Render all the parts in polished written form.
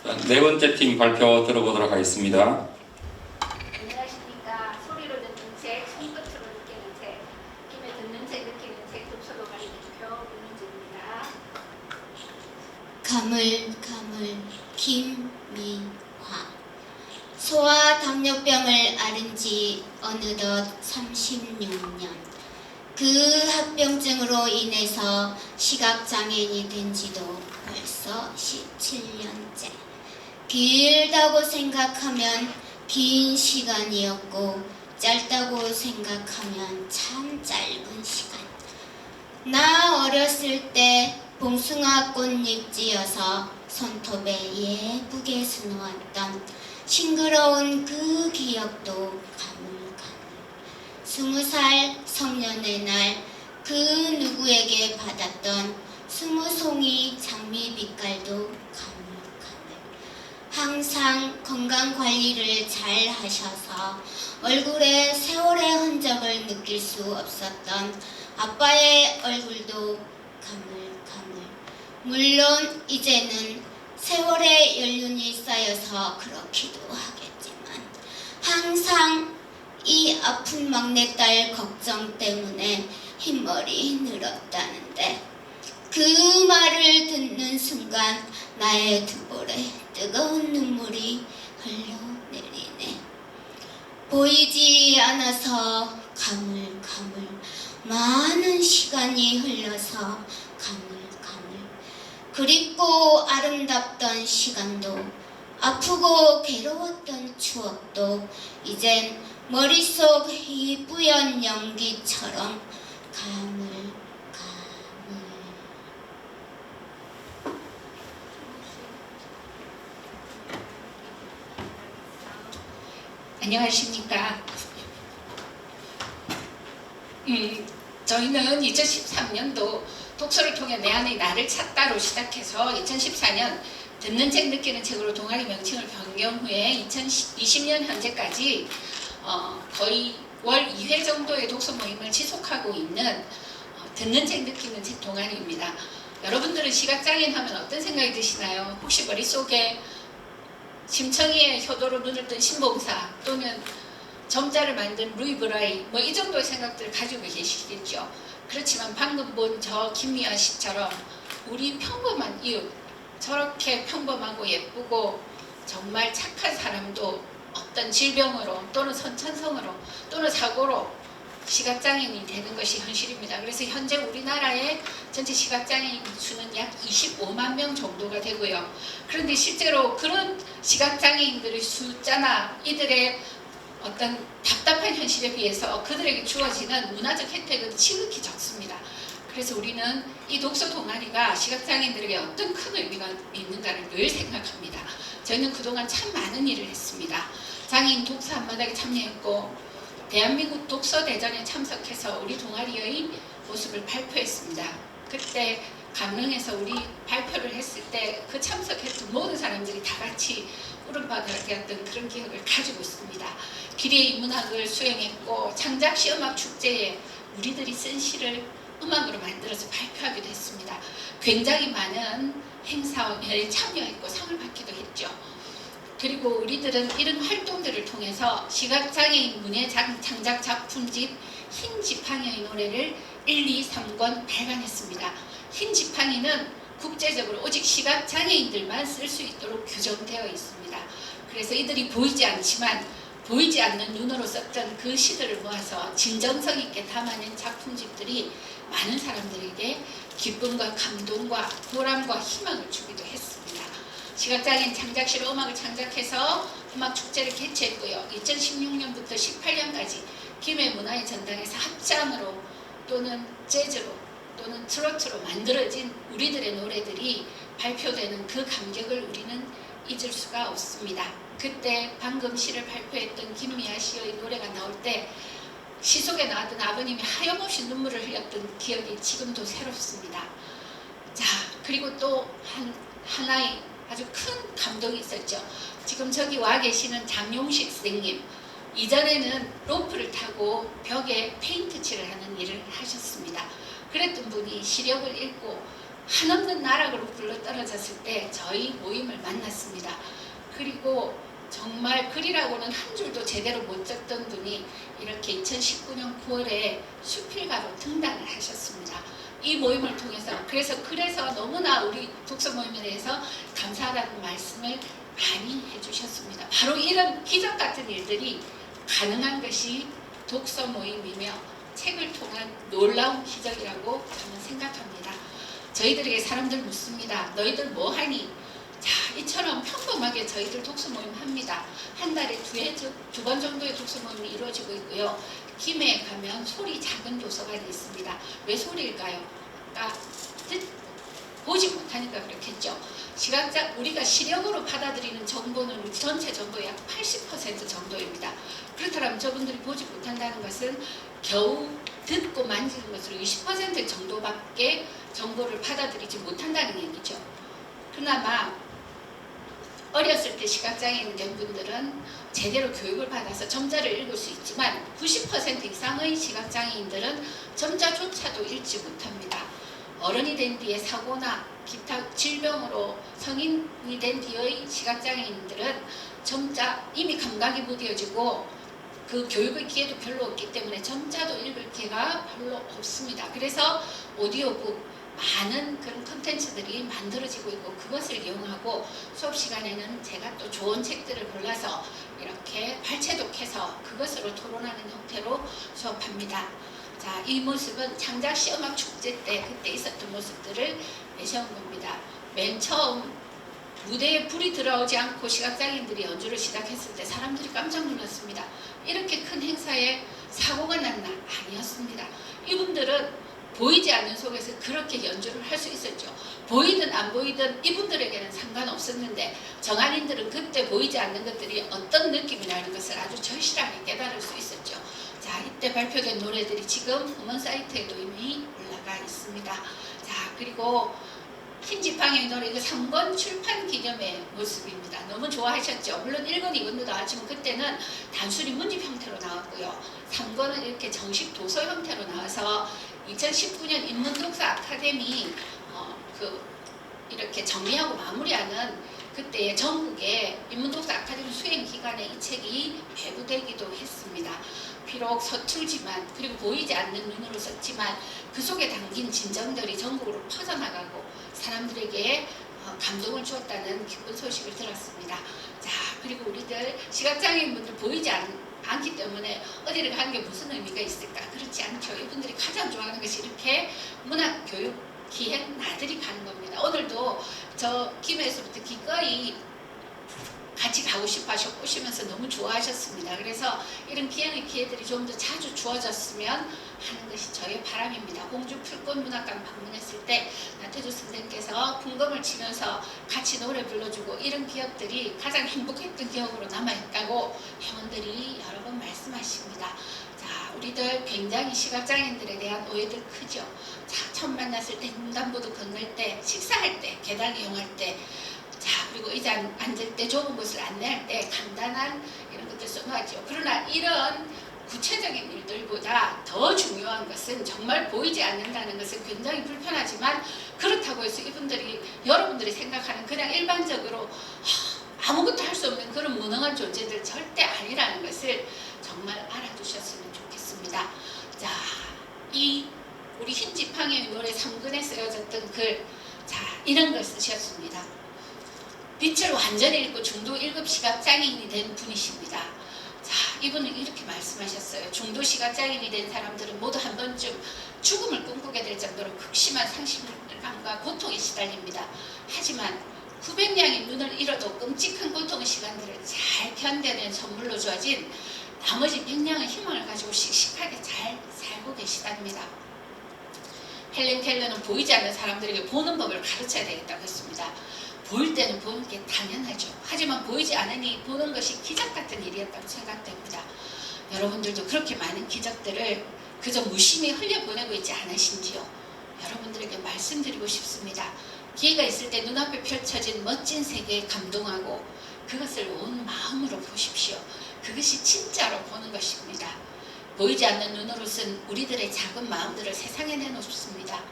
네 번째 팀 발표 들어보도록 하겠습니다. 안녕하십니까. 소리로 듣는 책, 손끝으로 느끼는 책, 김에 듣는 책, 느끼는 책, 독서도가리 대표 문은주입니다. 가물가물 김민화. 소아 당뇨병을 앓은 지 어느덧 36년. 그 합병증으로 인해서 시각장애인이 된 지도 벌써 17년째. 길다고 생각하면 긴 시간이었고, 짧다고 생각하면 참 짧은 시간. 나 어렸을 때 봉숭아 꽃잎 찧어서 손톱에 예쁘게 수놓았던 싱그러운 그 기억도 가물가물. 20살 성년의 날 그 누구에게 받았던 20송이 장미 빛깔도 가물가물. 항상 건강관리를 잘 하셔서 얼굴에 세월의 흔적을 느낄 수 없었던 아빠의 얼굴도 가물가물. 물론 이제는 세월의 연륜이 쌓여서 그렇기도 하겠지만 항상 이 아픈 막내딸 걱정 때문에 흰머리 늘었다는데, 그 말을 듣는 순간 나의 두 볼에 뜨거운 눈물이 흘러내리네. 보이지 않아서 가물가물. 많은 시간이 흘러서 가물가물. 그립고 아름답던 시간도, 아프고 괴로웠던 추억도 이젠 머릿속 이 뿌연 연기처럼 가물가물. 안녕하십니까. 저희는 2013년도 독서를 통해 내 안의 나를 찾다로 시작해서 2014년 듣는 책 느끼는 책으로 동아리 명칭을 변경 후에 2020년 현재까지 거의 월 2회 정도의 독서 모임을 지속하고 있는 듣는 책 느끼는 책 동아리입니다. 여러분들은 시각장애인 하면 어떤 생각이 드시나요? 혹시 머릿속에 심청이의 효도로 눈을 뜬 신봉사, 또는 점자를 만든 루이 브라이, 이 정도의 생각들을 가지고 계시겠죠. 그렇지만 방금 본 저 김미아 씨처럼 우리 평범한 이웃, 저렇게 평범하고 예쁘고 정말 착한 사람도 어떤 질병으로 또는 선천성으로 또는 사고로 시각장애인이 되는 것이 현실입니다. 그래서 현재 우리나라의 전체 시각장애인 수는 약 25만 명 정도가 되고요. 그런데 실제로 그런 시각장애인들의 숫자나 이들의 어떤 답답한 현실에 비해서 그들에게 주어지는 문화적 혜택은 지극히 적습니다. 그래서 우리는 이 독서 동아리가 시각장애인들에게 어떤 큰 의미가 있는가를 늘 생각합니다. 저희는 그동안 참 많은 일을 했습니다. 장애인 독서 한마당에 참여했고, 대한민국 독서대전에 참석해서 우리 동아리의 모습을 발표했습니다. 그때 강릉에서 우리 발표를 했을 때 그 참석했던 모든 사람들이 다 같이 울음바다가 되었던 그런 기억을 가지고 있습니다. 기리의 인문학을 수행했고, 창작시 음악축제에 우리들이 쓴 시를 음악으로 만들어서 발표하기도 했습니다. 굉장히 많은 행사에 참여했고 상을 받기도 했죠. 그리고 우리들은 이런 활동들을 통해서 시각장애인 문예 창작 작품집 흰 지팡이의 노래를 1, 2, 3권 발간했습니다. 흰 지팡이는 국제적으로 오직 시각장애인들만 쓸 수 있도록 규정되어 있습니다. 그래서 이들이 보이지 않지만 보이지 않는 눈으로 썼던 그 시들을 모아서 진정성 있게 담아낸 작품집들이 많은 사람들에게 기쁨과 감동과 보람과 희망을 주기도 했습니다. 시각장애인 창작시로 음악을 창작해서 음악축제를 개최했고요. 2016년부터 18년까지 김해 문화의 전당에서 합장으로 또는 재즈로 또는 트로트로 만들어진 우리들의 노래들이 발표되는 그 감격을 우리는 잊을 수가 없습니다. 그때 방금 시를 발표했던 김미아 씨의 노래가 나올 때 시 속에 나왔던 아버님이 하염없이 눈물을 흘렸던 기억이 지금도 새롭습니다. 자, 그리고 또 하나의 아주 큰 감동이 있었죠. 지금 저기 와 계시는 장용식 선생님, 이전에는 로프를 타고 벽에 페인트 칠을 하는 일을 하셨습니다. 그랬던 분이 시력을 잃고 한없는 나락으로 굴러 떨어졌을 때 저희 모임을 만났습니다. 그리고 정말 글이라고는 한 줄도 제대로 못 적던 분이 이렇게 2019년 9월에 수필가로 등단을 하셨습니다. 이 모임을 통해서 그래서 너무나 우리 독서 모임에 대해서 감사하다는 말씀을 많이 해주셨습니다. 바로 이런 기적 같은 일들이 가능한 것이 독서 모임이며 책을 통한 놀라운 기적이라고 저는 생각합니다. 저희들에게 사람들 묻습니다. 너희들 뭐하니? 자, 이처럼 평범하게 저희들 독서 모임 합니다. 한 달에 두 번 정도의 독서 모임이 이루어지고 있고요. 김해에 가면 소리 작은 도서관이 있습니다. 왜 소리일까요? 보지 못하니까 그렇겠죠. 우리가 시력으로 받아들이는 정보는 전체 정보의 약 80% 정도입니다. 그렇다면 저분들이 보지 못한다는 것은 겨우 듣고 만지는 것으로 20% 정도밖에 정보를 받아들이지 못한다는 얘기죠. 그나마 어렸을 때 시각장애인 된 분들은 제대로 교육을 받아서 점자를 읽을 수 있지만 90% 이상의 시각장애인들은 점자조차도 읽지 못합니다. 어른이 된 뒤에 사고나 기타 질병으로 성인이 된 뒤의 시각장애인들은 점자 이미 감각이 무뎌지고 그 교육의 기회도 별로 없기 때문에 점자도 읽을 기회가 별로 없습니다. 그래서 오디오북 많은 그런 콘텐츠들이 만들어지고 있고 그것을 이용하고 수업 시간에는 제가 또 좋은 책들을 골라서 이렇게 발췌독해서 그것으로 토론하는 형태로 수업합니다. 자, 이 모습은 창작 시음악 축제 때 그때 있었던 모습들을 내세운 겁니다. 맨 처음 무대에 불이 들어오지 않고 시각장애인들이 연주를 시작했을 때 사람들이 깜짝 놀랐습니다. 이렇게 큰 행사에 사고가 났나? 아니었습니다. 이분들은 보이지 않는 속에서 그렇게 연주를 할 수 있었죠. 보이든 안 보이든 이분들에게는 상관없었는데 정한인들은 그때 보이지 않는 것들이 어떤 느낌이라는 것을 아주 절실하게 깨달을 수 있었죠. 자, 이때 발표된 노래들이 지금 음원 사이트에도 이미 올라가 있습니다. 자, 그리고 흰지팡이의 노래 이거 3권 출판 기념의 모습입니다. 너무 좋아하셨죠? 물론 1권, 2권도 나왔지만 그때는 단순히 문집 형태로 나왔고요. 3권은 이렇게 정식 도서 형태로 나와서 2019년 인문독서 아카데미 이렇게 정리하고 마무리하는 그때의 전국의 인문독서 아카데미 수행 기간에 이 책이 배부되기도 했습니다. 비록 서툴지만 그리고 보이지 않는 눈으로 썼지만 그 속에 담긴 진정들이 전국으로 퍼져나가고 사람들에게 감동을 주었다는 기쁜 소식을 들었습니다. 자, 그리고 우리들 시각장애인분들 보이지 않기 때문에 어디를 가는 게 무슨 의미가 있을까? 그렇지 않죠. 이분들이 가장 좋아하는 것이 이렇게 문학교육 기행 나들이 가는 겁니다. 오늘도 저 김해에서부터 기꺼이 같이 가고 싶어 하셨고 오시면서 너무 좋아하셨습니다. 그래서 이런 기행의 기회들이 좀 더 자주 주어졌으면 하는 것이 저의 바람입니다. 공주 풀꽃문학관 방문했을 때 나태주 선생님께서 궁금을 치면서 같이 노래 불러주고 이런 기억들이 가장 행복했던 기억으로 남아있다고 회원들이 여러 번 말씀하십니다. 자, 우리들 굉장히 시각장애인들에 대한 오해들 크죠. 자, 처음 만났을 때 횡단보도 건널 때, 식사할 때, 계단 이용할 때, 자, 그리고 의자 앉을 때, 좁은 곳을 안내할 때 간단한 이런 것들 써놓았죠. 그러나 이런 구체적인 일들보다 더 중요한 것은 정말 보이지 않는다는 것은 굉장히 불편하지만 그렇다고 해서 여러분들이 생각하는 그냥 일반적으로 아무것도 할 수 없는 그런 무능한 존재들 절대 아니라는 것을 정말 알아두셨으면 좋겠습니다. 자, 이 우리 흰지팡이의 노래 3권에 쓰여졌던 글, 자, 이런 걸 쓰셨습니다. 빛을 완전히 읽고 중도 1급 시각장애인이 된 분이십니다. 자, 이분은 이렇게 말씀하셨어요. 중도 시각장애인이 된 사람들은 모두 한 번쯤 죽음을 꿈꾸게 될 정도로 극심한 상실감과 고통에 시달립니다. 하지만 900량의 눈을 잃어도 끔찍한 고통의 시간들을 잘 견뎌낸 선물로 주어진 나머지 100량의 희망을 가지고 씩씩하게 잘 살고 계시답니다. 헬렌 켈러는 보이지 않는 사람들에게 보는 법을 가르쳐야 되겠다고 했습니다. 보일 때는 보는 게 당연하죠. 하지만 보이지 않으니 보는 것이 기적 같은 일이었다고 생각됩니다. 여러분들도 그렇게 많은 기적들을 그저 무심히 흘려보내고 있지 않으신지요? 여러분들에게 말씀드리고 싶습니다. 기회가 있을 때 눈앞에 펼쳐진 멋진 세계에 감동하고 그것을 온 마음으로 보십시오. 그것이 진짜로 보는 것입니다. 보이지 않는 눈으로 쓴 우리들의 작은 마음들을 세상에 내놓습니다.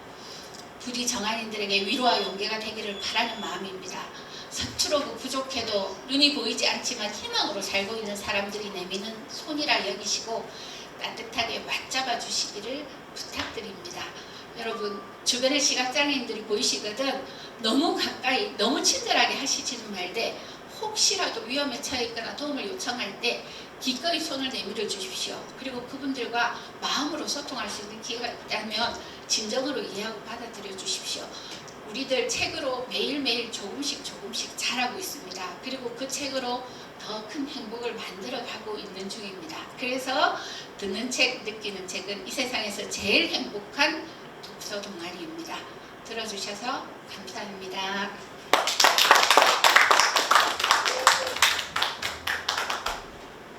부디 정한인들에게 위로와 용기가 되기를 바라는 마음입니다. 서투르고 부족해도 눈이 보이지 않지만 희망으로 살고 있는 사람들이 내미는 손이라 여기시고 따뜻하게 맞잡아 주시기를 부탁드립니다. 여러분 주변에 시각장애인들이 보이시거든 너무 가까이 너무 친절하게 하시지는 말되 혹시라도 위험에 처해 있거나 도움을 요청할 때 기꺼이 손을 내밀어 주십시오. 그리고 그분들과 마음으로 소통할 수 있는 기회가 있다면 진정으로 이해하고 받아들여 주십시오. 우리들 책으로 매일매일 조금씩 잘하고 있습니다. 그리고 그 책으로 더 큰 행복을 만들어가고 있는 중입니다. 그래서 듣는 책, 느끼는 책은 이 세상에서 제일 행복한 독서 동아리입니다. 들어주셔서 감사합니다.